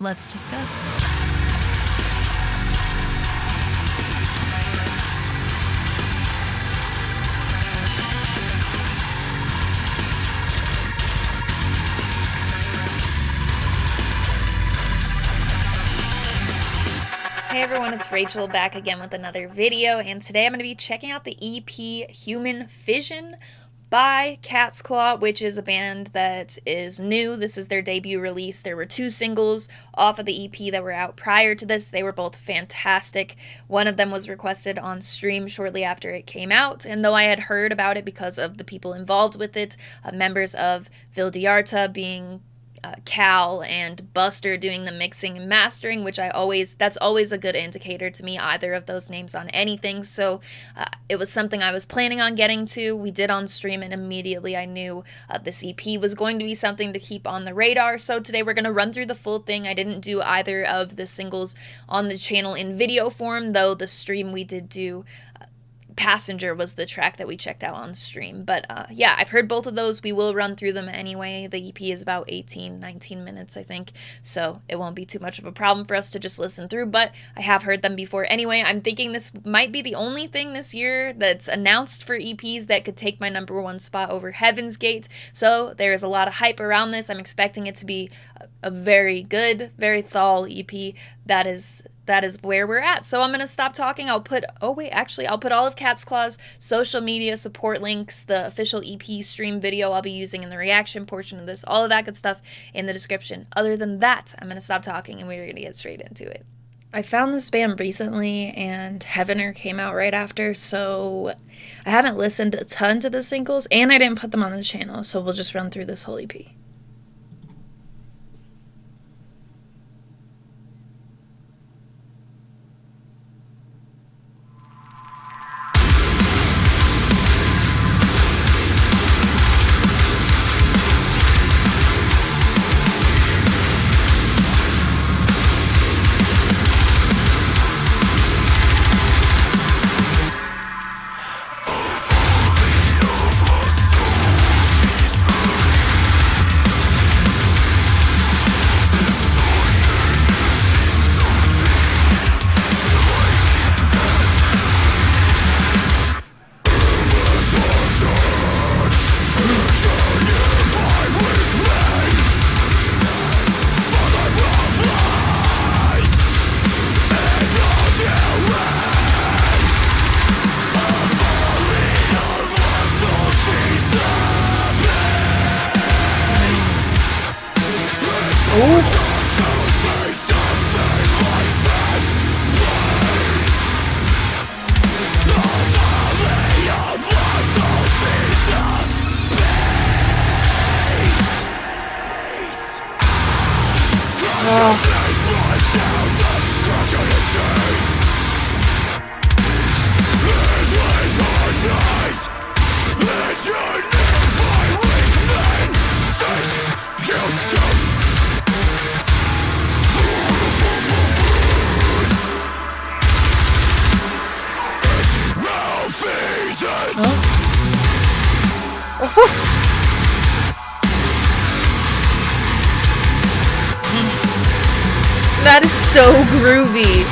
Let's discuss. Hey everyone, it's Rachel back again with another video, and today I'm going to be checking out the EP Human Fission by Catsclaw, which is a band that is new. This is their debut release. There were 2 singles off of the EP that were out prior to this. They were both fantastic. One of them was requested on stream shortly after it came out, and though I had heard about it because of the people involved with it, members of Vildiarta being Cal and Buster doing the mixing and mastering, which that's always a good indicator to me, either of those names on anything. So it was something I was planning on getting to. We did on stream, and immediately I knew this EP was going to be something to keep on the radar. So today we're going to run through the full thing. I didn't do either of the singles on the channel in video form, though the stream we did do Passenger was the track that we checked out on stream. But yeah, I've heard both of those. We will run through them anyway. The EP is about 19 minutes, I think, so it won't be too much of a problem for us to just listen through, but I have heard them before anyway. I'm thinking this might be the only thing this year that's announced for EPs that could take my #1 spot over Heaven's Gate, so there's a lot of hype around this. I'm expecting it to be a very good, very thorough EP. That is where we're at. So I'm going to stop talking. I'll put all of Catsclaw's social media support links, the official EP stream video I'll be using in the reaction portion of this, all of that good stuff in the description. Other than that, I'm going to stop talking and we're going to get straight into it. I found this band recently and Heavener came out right after, so I haven't listened a ton to the singles and I didn't put them on the channel, so we'll just run through this whole EP. That is so groovy.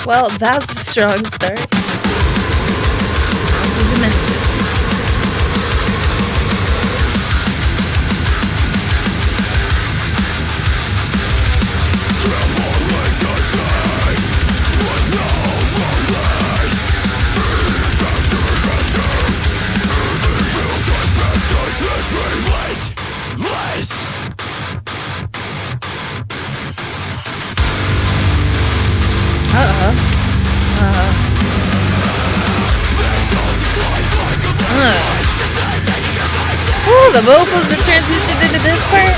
Well, that's a strong start. How's the Dementia? Ooh, the vocals that transitioned into this part.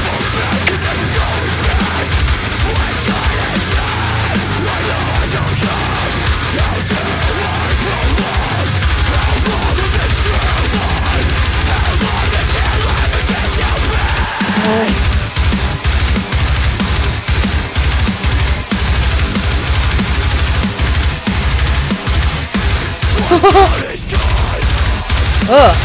Ugh.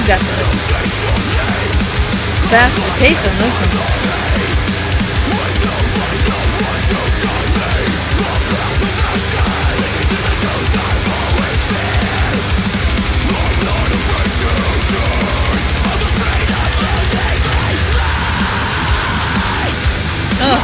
Got the faster pace on this one. Oh.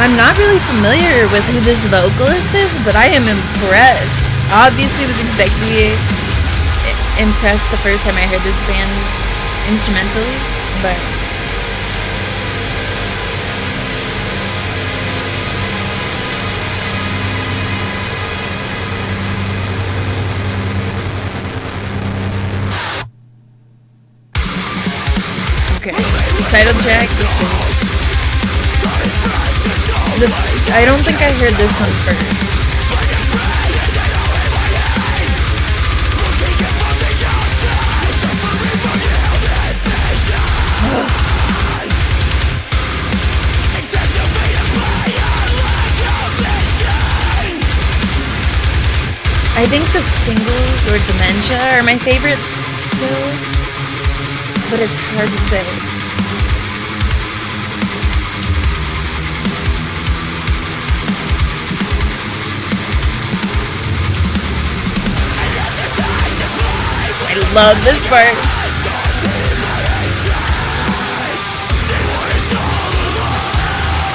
I'm not really familiar with who this vocalist is, but I am impressed. Obviously was expecting to be impressed the first time I heard this band instrumentally, but okay, title track, which is this. I don't think I heard this one first. I think the singles or Dementia are my favorites still, but it's hard to say. I love this part.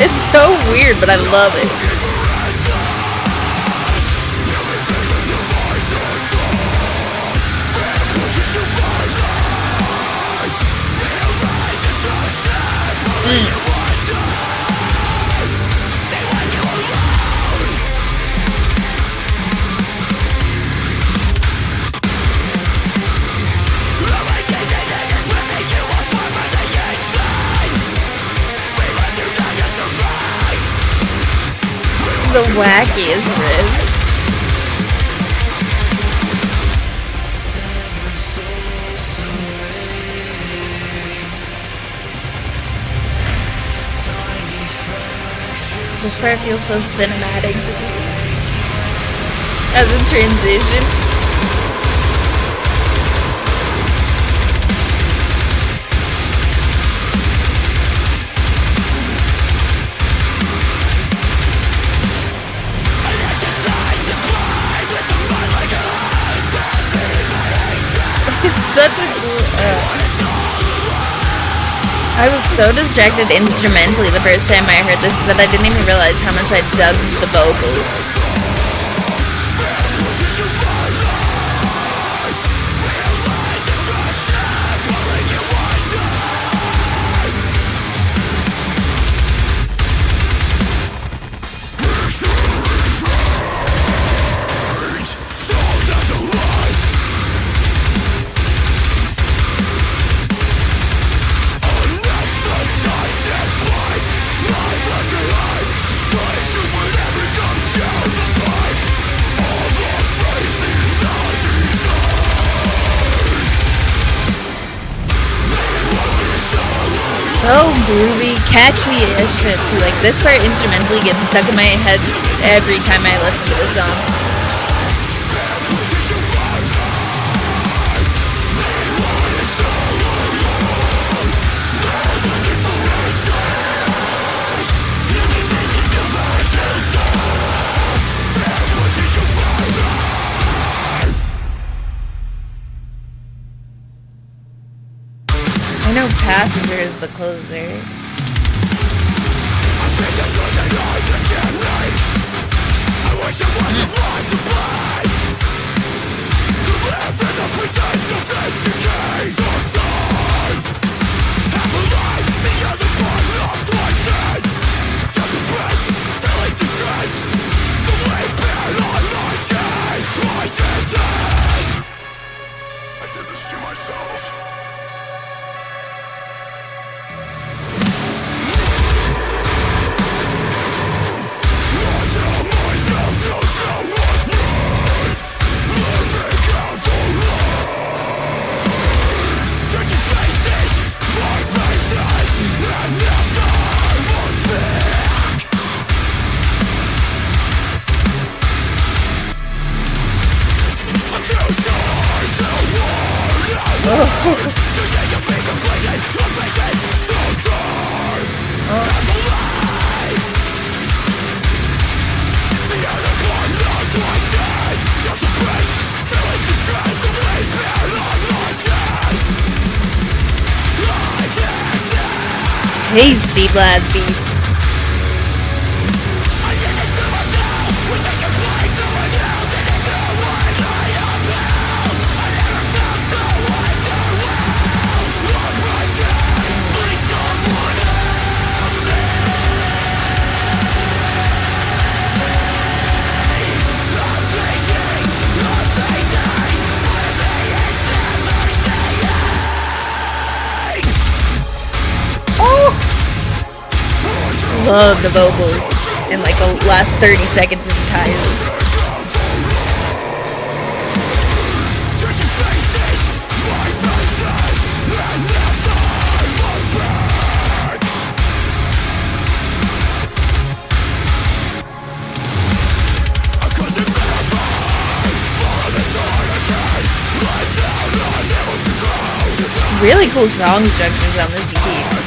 It's so weird, but I love it. the wackiest riffs. This part feels so cinematic to me. As a transition. It's such a cool. I was so distracted instrumentally the first time I heard this that I didn't even realize how much I dubbed the vocals. So groovy, catchy as shit too. Like this part instrumentally gets stuck in my head every time I listen to this song. I know Passenger is the closer. I did this to myself. Tasty blast beats. Love the vocals in like the last 30 seconds entirely. Really cool song structures on this EP.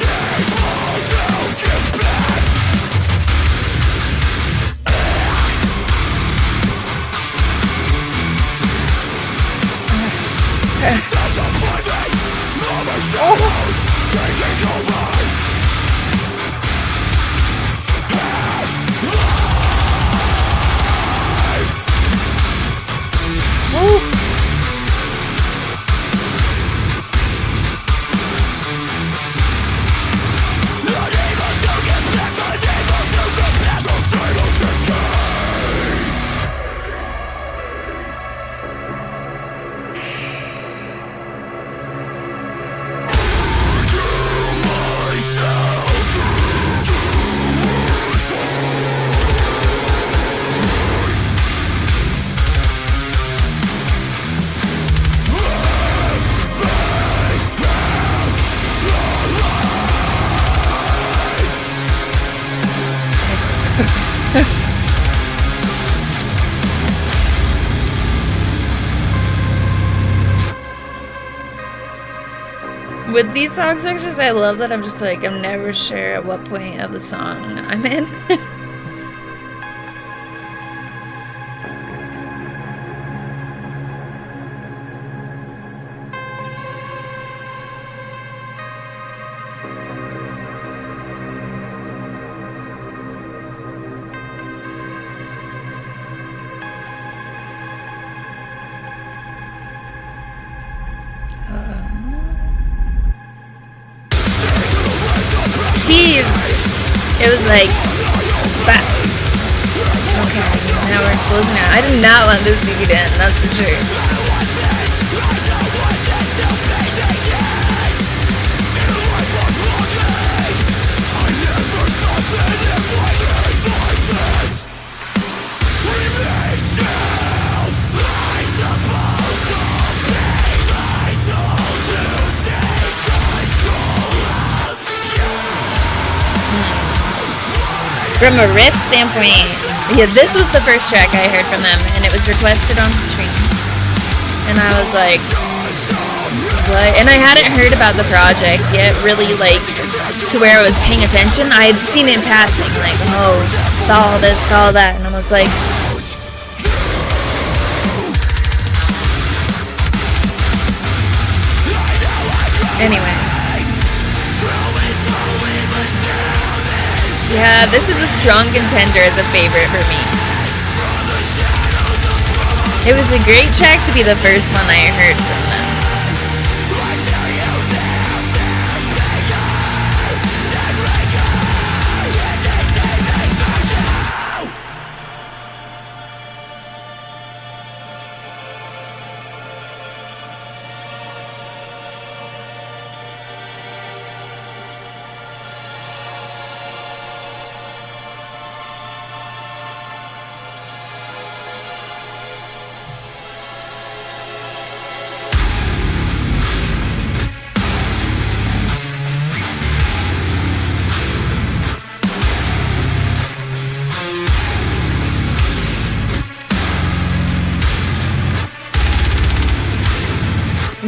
With these song structures, I love that I'm just like, I'm never sure at what point of the song I'm in. It was like, back. Okay, now we're closing out. I did not want this to end, that's for sure. From a riff standpoint, yeah, this was the first track I heard from them, and it was requested on stream. And I was like, what? And I hadn't heard about the project yet, really, like, to where I was paying attention. I had seen it in passing, like, oh, all this, all that, and I was like, anyway. Yeah, this is a strong contender as a favorite for me. It was a great track to be the first one I heard from them.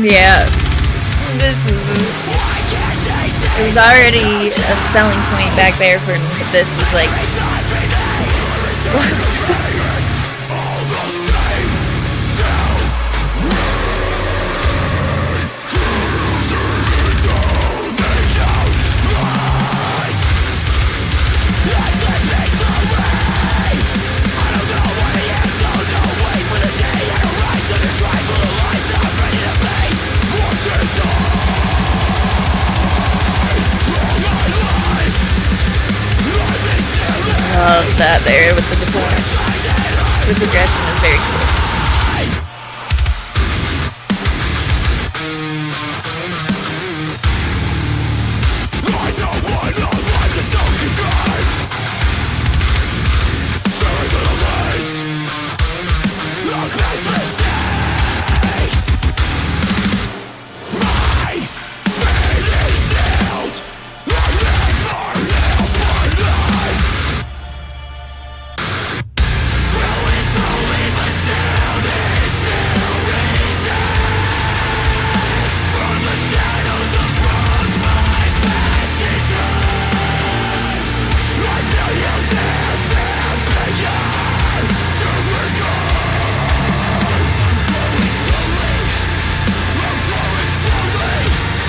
Yeah, it was already a selling point back there for me. This was like, love that there with the guitar. The progression is very cool.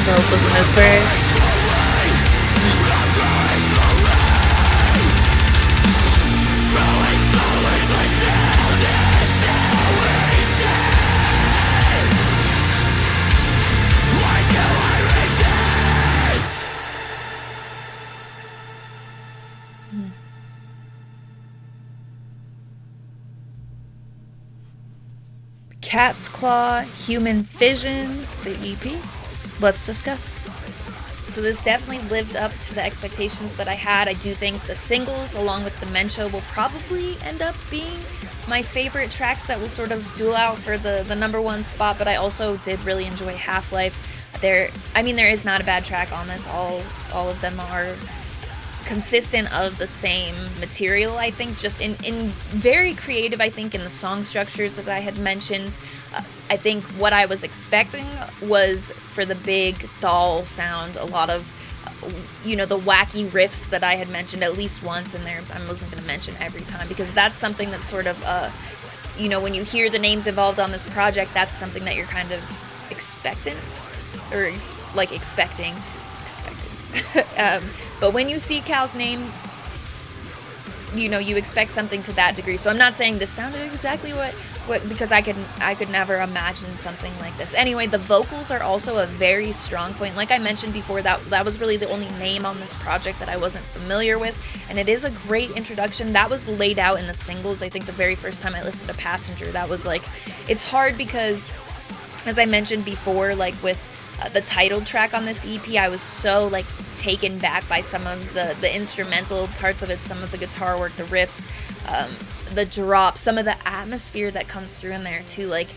Vocals in this part. Catsclaw, Human Fission, the EP. Let's discuss. So this definitely lived up to the expectations that I had. I do think the singles, along with Dementia, will probably end up being my favorite tracks that will sort of duel out for the #1 spot, but I also did really enjoy Half-Life. There is not a bad track on this. All of them are consistent of the same material, I think, just in very creative, I think, in the song structures, as I had mentioned. I think what I was expecting was for the big thal sound, a lot of, you know, the wacky riffs that I had mentioned at least once in there. I wasn't going to mention every time, because that's something that's sort of, you know, when you hear the names involved on this project, that's something that you're kind of expectant, or like expectant. But when you see Cal's name, you know, you expect something to that degree. So I'm not saying this sounded exactly what because I could never imagine something like this. Anyway, the vocals are also a very strong point. Like I mentioned before, that was really the only name on this project that I wasn't familiar with, and it is a great introduction. That was laid out in the singles. I think the very first time I listened to Passenger, that was like, it's hard because, as I mentioned before, like with the title track on this EP, I was so like taken back by some of the instrumental parts of it, some of the guitar work, the riffs, the drop, some of the atmosphere that comes through in there too. Like,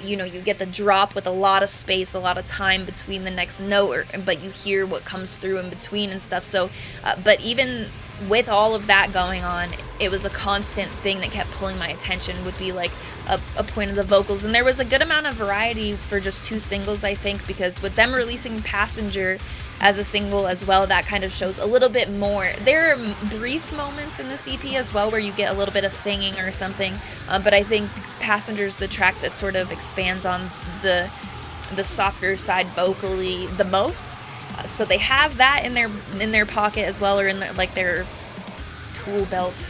you know, you get the drop with a lot of space, a lot of time between the next note, but you hear what comes through in between and stuff. So, but even with all of that going on, it was a constant thing that kept pulling my attention, would be like a point of the vocals. And there was a good amount of variety for just 2 singles, I think, because with them releasing Passenger as a single as well, that kind of shows a little bit more. There are brief moments in this EP as well where you get a little bit of singing or something, but I think Passenger's the track that sort of expands on the softer side vocally the most. So they have that in their pocket as well, or in their tool belt.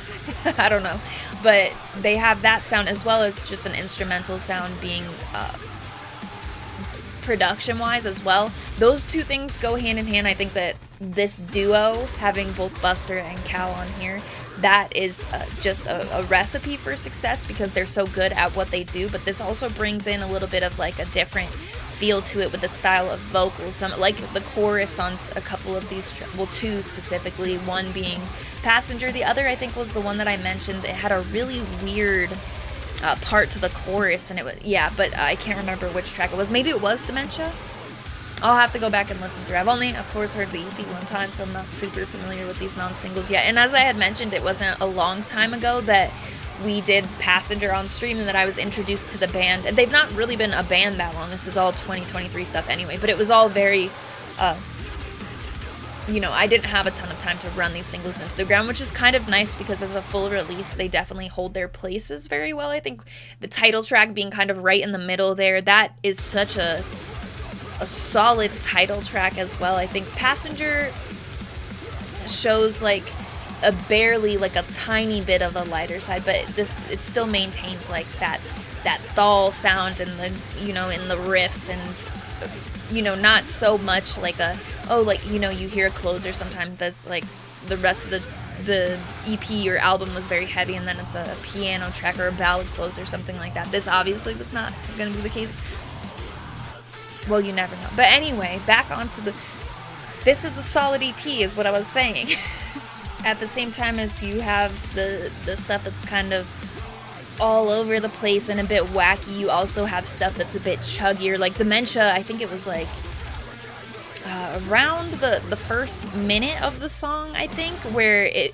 I don't know, but they have that sound as well as just an instrumental sound being production wise as well. Those 2 things go hand in hand. I think that this duo, having both Buster and Cal on here, that is just a recipe for success, because they're so good at what they do. But this also brings in a little bit of like a different feel to it with the style of vocals. Some like the chorus on a couple of these, well, 2 specifically, one being Passenger, the other I think was the one that I mentioned. It had a really weird part to the chorus, and it was, yeah, but I can't remember which track it was. Maybe it was Dementia. I'll have to go back and listen through. I've only, of course, heard the EP one time, so I'm not super familiar with these non-singles yet. And as I had mentioned, it wasn't a long time ago that we did Passenger on stream and that I was introduced to the band. They've not really been a band that long. This is all 2023 stuff anyway, but it was all very, you know, I didn't have a ton of time to run these singles into the ground, which is kind of nice, because as a full release, they definitely hold their places very well. I think the title track being kind of right in the middle there, that is such a solid title track as well. I think Passenger shows like a barely, like a tiny bit of a lighter side, but it still maintains like that thal sound and the, you know, in the riffs, and you know, not so much like like, you know, you hear a closer sometimes that's like the rest of the EP or album was very heavy, and then it's a piano track or a ballad closer or something like that. This obviously was not going to be the case. Well, you never know. But anyway, back onto this is a solid EP is what I was saying. At the same time as you have the stuff that's kind of all over the place and a bit wacky, you also have stuff that's a bit chuggier. Like Dementia, I think it was like around the first minute of the song, I think, where it,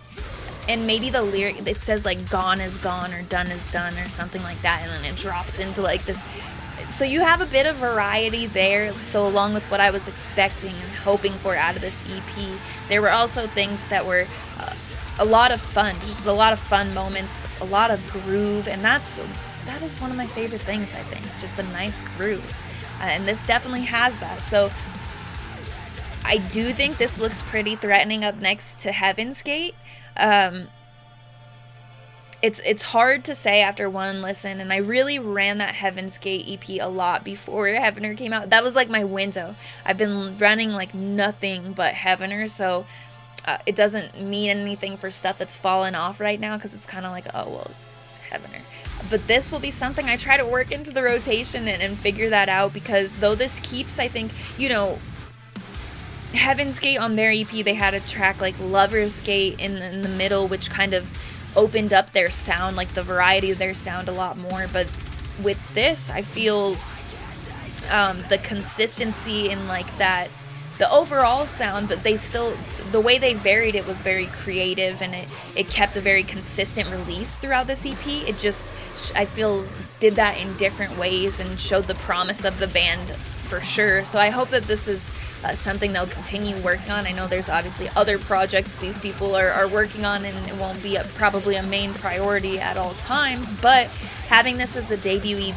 and maybe the lyric, it says like gone is gone or done is done or something like that, and then it drops into like this. So you have a bit of variety there. So along with what I was expecting and hoping for out of this EP, there were also things that were a lot of fun, just a lot of fun moments, a lot of groove, and that is one of my favorite things, I think, just a nice groove. And this definitely has that. So I do think this looks pretty threatening up next to Heaven's Gate. It's hard to say after one listen, and I really ran that Heaven's Gate EP a lot before Heavener came out. That was like my window. I've been running like nothing but Heavener, so it doesn't mean anything for stuff that's fallen off right now, because it's kind of like, oh, well, it's Heavener. But this will be something I try to work into the rotation and figure that out, because though this keeps, I think, you know, Heaven's Gate on their EP, they had a track like Lover's Gate in the middle, which kind of opened up their sound, like the variety of their sound a lot more. But with this, I feel the consistency in like that the overall sound, but they still, the way they varied it was very creative, and it kept a very consistent release throughout this EP. It just, I feel, did that in different ways and showed the promise of the band for sure. So I hope that this is something they'll continue working on. I know there's obviously other projects these people are working on, and it won't be probably a main priority at all times, but having this as a debut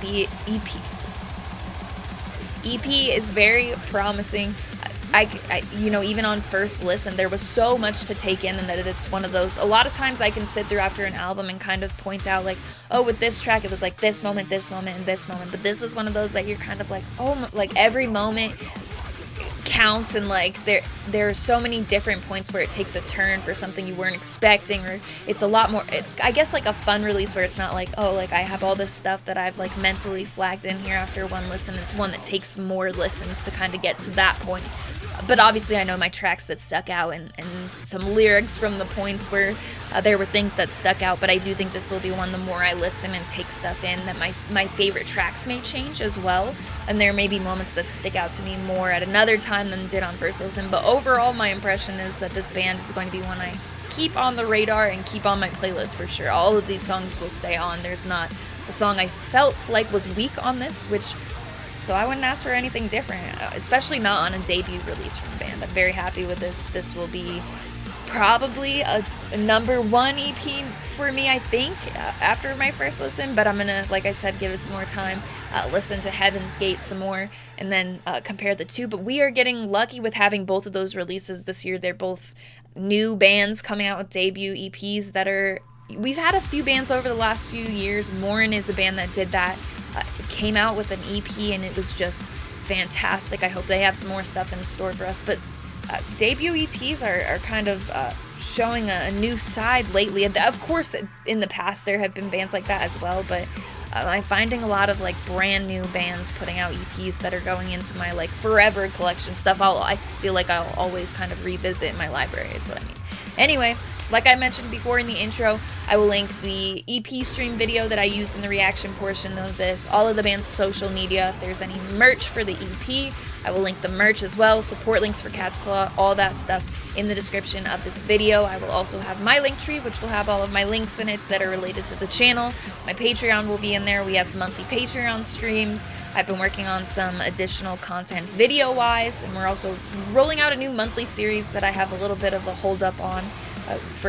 EP is very promising. I you know, even on first listen, there was so much to take in, and that it's one of those, a lot of times I can sit through after an album and kind of point out like, oh, with this track it was like this moment, and this moment, but this is one of those that you're kind of like, oh, like every moment counts, and like there are so many different points where it takes a turn for something you weren't expecting, or it's a lot more, I guess, like a fun release where it's not like, oh, like I have all this stuff that I've like mentally flagged in here after one listen. It's one that takes more listens to kind of get to that point. But obviously I know my tracks that stuck out, and some lyrics from the points where there were things that stuck out, but I do think this will be one, the more I listen and take stuff in, that my favorite tracks may change as well, and there may be moments that stick out to me more at another time than did on first listen. But overall, my impression is that this band is going to be one I keep on the radar and keep on my playlist for sure. All of these songs will stay on. There's not a song I felt like was weak on this, so I wouldn't ask for anything different, especially not on a debut release from the band. I'm very happy with this. This will be probably a number one EP for me, I think, after my first listen, but I'm gonna, like I said, give it some more time, listen to Heaven's Gate some more, and then compare the two. But we are getting lucky with having both of those releases this year. They're both new bands coming out with debut EPs that are, we've had a few bands over the last few years. Morin is a band that did that. Came out with an EP, and it was just fantastic. I hope they have some more stuff in store for us. But debut EPs are kind of showing a new side lately. Of course, in the past there have been bands like that as well, but I'm finding a lot of like brand new bands putting out EPs that are going into my like forever collection stuff. I feel like I'll always kind of revisit in my library, is what I mean. Anyway, like I mentioned before in the intro, I will link the EP stream video that I used in the reaction portion of this, all of the band's social media. If there's any merch for the EP, I will link the merch as well, support links for Catsclaw, all that stuff in the description of this video. I will also have my link tree, which will have all of my links in it that are related to the channel. My Patreon will be in there. We have monthly Patreon streams. I've been working on some additional content video-wise, and we're also rolling out a new monthly series that I have a little bit of a hold up on.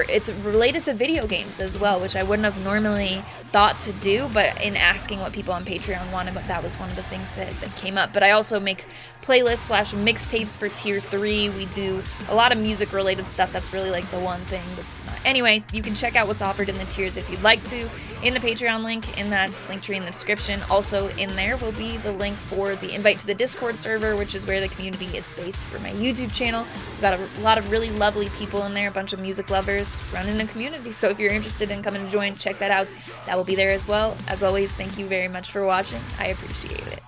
It's related to video games as well, which I wouldn't have normally thought to do, but in asking what people on Patreon wanted, that was one of the things that came up. But I also make playlists / mixtapes for tier 3. We do a lot of music related stuff. That's really like the one thing that's not. Anyway, you can check out what's offered in the tiers if you'd like to in the Patreon link, and that's link tree in the description. Also in there will be the link for the invite to the Discord server, which is where the community is based for my YouTube channel. We've got a lot of really lovely people in there, a bunch of music lovers running a community. So if you're interested in coming to join, check that out. That will be there as well. As always, thank you very much for watching. I appreciate it.